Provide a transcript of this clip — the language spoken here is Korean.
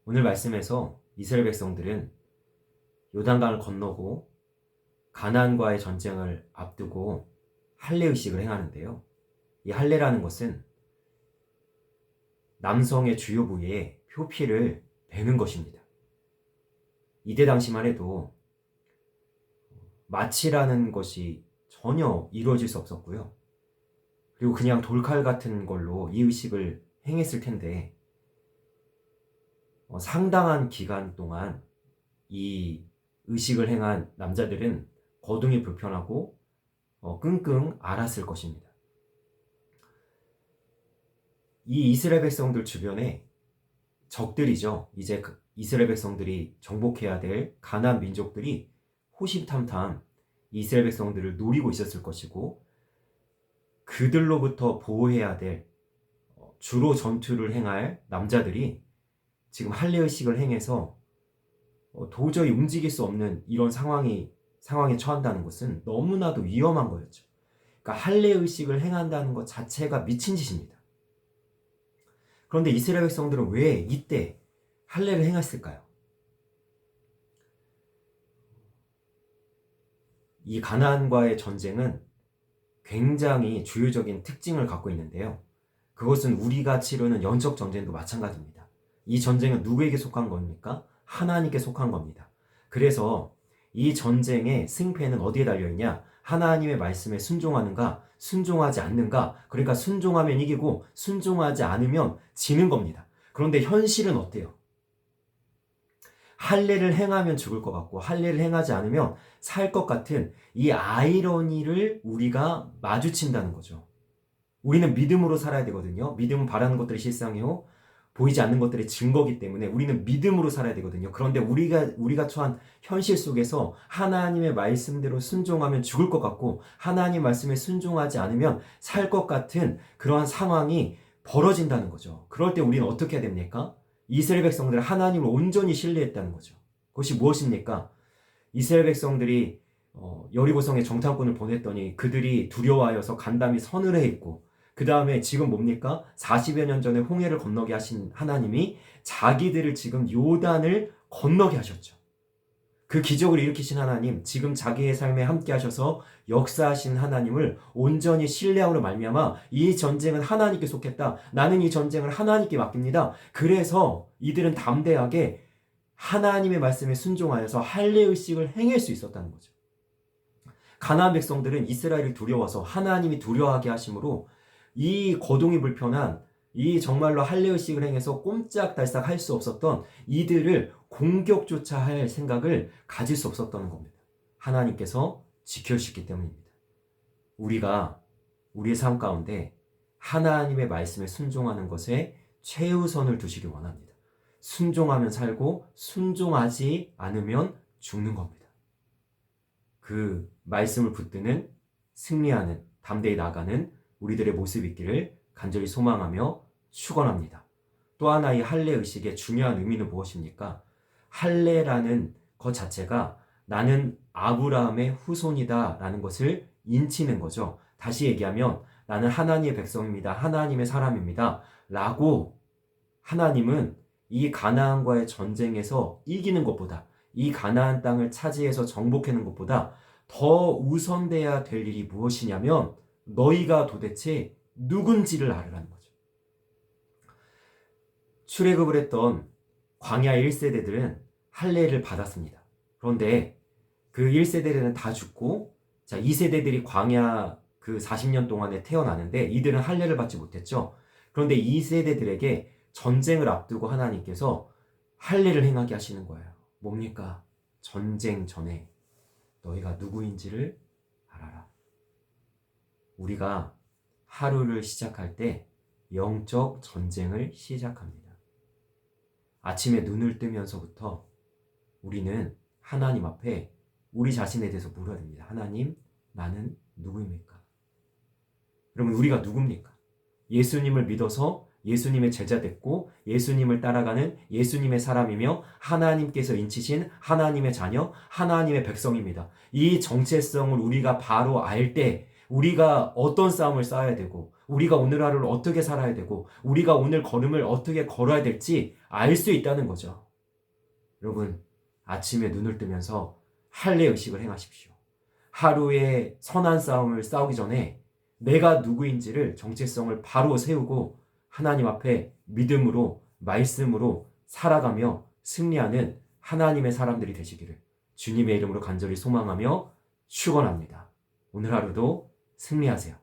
오늘 말씀에서 이스라엘 백성들은 요단강을 건너고 가나안과의 전쟁을 앞두고 할례의식을 행하는데요. 이 할례라는 것은 남성의 주요 부위에 표피를 베는 것입니다. 이때 당시만 해도 마취라는 것이 전혀 이루어질 수 없었고요. 그리고 그냥 돌칼 같은 걸로 이 의식을 행했을 텐데 상당한 기간 동안 이 의식을 행한 남자들은 거동이 불편하고 끙끙 앓았을 것입니다. 이 이스라엘 백성들 주변에 적들이죠. 이제 이스라엘 백성들이 정복해야 될 가나안 민족들이 호시탐탐 이스라엘 백성들을 노리고 있었을 것이고, 그들로부터 보호해야 될 주로 전투를 행할 남자들이 지금 할례의식을 행해서 도저히 움직일 수 없는 이런 상황에 처한다는 것은 너무나도 위험한 거였죠. 그러니까 할례의식을 행한다는 것 자체가 미친 짓입니다. 그런데 이스라엘 백성들은 왜 이때 할례를 행했을까요? 이 가나안과의 전쟁은 굉장히 주요적인 특징을 갖고 있는데요. 그것은 우리가 치르는 영적 전쟁도 마찬가지입니다. 이 전쟁은 누구에게 속한 겁니까? 하나님께 속한 겁니다. 그래서 이 전쟁의 승패는 어디에 달려있냐? 하나님의 말씀에 순종하는가, 순종하지 않는가. 그러니까 순종하면 이기고 순종하지 않으면 지는 겁니다. 그런데 현실은 어때요? 할례를 행하면 죽을 것 같고 할례를 행하지 않으면 살 것 같은 이 아이러니를 우리가 마주친다는 거죠. 우리는 믿음으로 살아야 되거든요. 믿음은 바라는 것들이 실상이요 보이지 않는 것들의 증거이기 때문에 우리는 믿음으로 살아야 되거든요. 그런데 우리가 처한 현실 속에서 하나님의 말씀대로 순종하면 죽을 것 같고 하나님 말씀에 순종하지 않으면 살 것 같은 그러한 상황이 벌어진다는 거죠. 그럴 때 우리는 어떻게 해야 됩니까? 이스라엘 백성들은 하나님을 온전히 신뢰했다는 거죠. 그것이 무엇입니까? 이스라엘 백성들이 여리고성에 정탐꾼을 보냈더니 그들이 두려워하여서 간담이 서늘해 있고, 그 다음에 지금 뭡니까? 40여 년 전에 홍해를 건너게 하신 하나님이 자기들을 지금 요단을 건너게 하셨죠. 그 기적을 일으키신 하나님, 지금 자기의 삶에 함께 하셔서 역사하신 하나님을 온전히 신뢰함으로 말미암아 이 전쟁은 하나님께 속했다. 나는 이 전쟁을 하나님께 맡깁니다. 그래서 이들은 담대하게 하나님의 말씀에 순종하여서 할례의식을 행할 수 있었다는 거죠. 가나안 백성들은 이스라엘을 두려워서 하나님이 두려워하게 하심으로 이 거동이 불편한 이 정말로 할례의식을 행해서 꼼짝달싹 할 수 없었던 이들을 공격조차 할 생각을 가질 수 없었던 겁니다. 하나님께서 지켜주셨기 때문입니다. 우리가 우리의 삶 가운데 하나님의 말씀에 순종하는 것에 최우선을 두시기 원합니다. 순종하면 살고 순종하지 않으면 죽는 겁니다. 그 말씀을 붙드는, 승리하는, 담대히 나가는 우리들의 모습이 있기를 간절히 소망하며 축원합니다. 또 하나 이 할례의식의 중요한 의미는 무엇입니까? 할례라는 것 자체가 나는 아브라함의 후손이다 라는 것을 인치는 거죠. 다시 얘기하면 나는 하나님의 백성입니다. 하나님의 사람입니다. 라고 하나님은 이 가나안과의 전쟁에서 이기는 것보다, 이 가나안 땅을 차지해서 정복하는 것보다 더 우선돼야 될 일이 무엇이냐면 너희가 도대체 누군지를 알으라는 거죠. 출애굽을 했던 광야 1세대들은 할례를 받았습니다. 그런데 그 1세대들은 다 죽고, 자, 2세대들이 광야 그 40년 동안에 태어나는데 이들은 할례를 받지 못했죠. 그런데 2세대들에게 전쟁을 앞두고 하나님께서 할례를 행하게 하시는 거예요. 뭡니까? 전쟁 전에 너희가 누구인지를 알아라. 우리가 하루를 시작할 때 영적 전쟁을 시작합니다. 아침에 눈을 뜨면서부터 우리는 하나님 앞에 우리 자신에 대해서 물어야 됩니다. 하나님, 나는 누구입니까? 여러분, 우리가 누굽니까? 예수님을 믿어서 예수님의 제자 됐고 예수님을 따라가는 예수님의 사람이며 하나님께서 인치신 하나님의 자녀, 하나님의 백성입니다. 이 정체성을 우리가 바로 알 때 우리가 어떤 싸움을 싸워야 되고 우리가 오늘 하루를 어떻게 살아야 되고 우리가 오늘 걸음을 어떻게 걸어야 될지 알 수 있다는 거죠. 여러분, 아침에 눈을 뜨면서 할례 의식을 행하십시오. 하루의 선한 싸움을 싸우기 전에 내가 누구인지를 정체성을 바로 세우고 하나님 앞에 믿음으로 말씀으로 살아가며 승리하는 하나님의 사람들이 되시기를 주님의 이름으로 간절히 소망하며 축원합니다. 오늘 하루도 승리하세요.